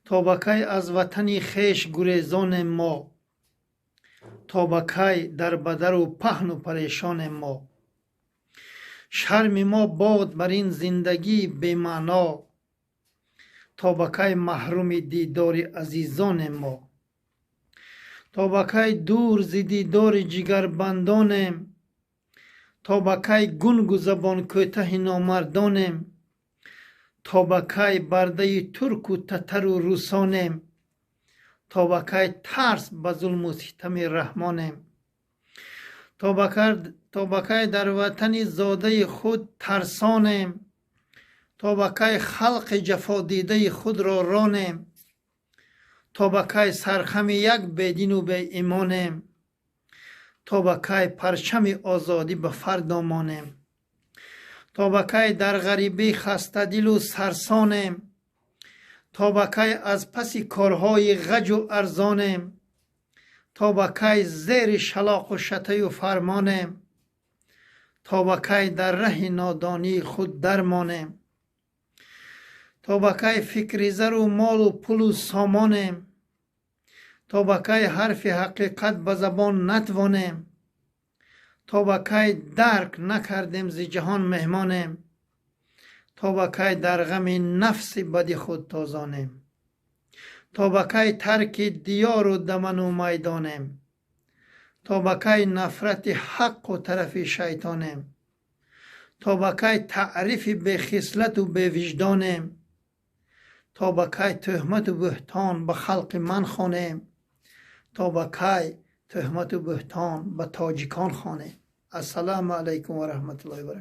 تا به کی از وطن خویش گریزان ما، تا به کی در بدر و پهن و پریشان ما. شرم ما باد بر این زندگی بی معنا، تا به کی محروم دیدار عزیزان ما. تا به کی دور ز دیدار جگربندانیم، تا به کی گنگ و زبان کوته نامردانیم. تا به کی برده ترک و تتر و روسانیم، تا به کی ترس به ظلم و ستم رحمانیم. تا به کی در وطن زاده خود ترسانیم، تا به کی خلق جفا دیده خود را رانیم. تا به کی سرخم یک بدین و بی ایمانیم، تا به کی پرچم آزادی به فردا مانیم. تا به کی در غریبی خسته دل و سرسانیم، تا به کی از پس کارهای غج و ارزانیم. تا به کی زیر شلاق و شطی و فرمانیم، تا به کی در ره نادانی خود درمانیم. تا به کی فکر زر و مال و پول و سامانیم، تا به کی حرف حقیقت به زبان نتوانیم. تا به کی درک نکردیم ز جهان مهمانیم، تا به کی در غم نفس بد خود تازانیم. تا به کی ترک دیار و دمن و میدانیم، تا به کی نفرت حق و طرف شیطانیم. تا به کی تعریف به خصلت و به وجدانیم، تا به کی تهمت و بهتان به خلق من خوانیم. تا به کی تهمت و بهتان به تاجیکان خوانیم. السلام علیکم و رحمت الله و برکاته.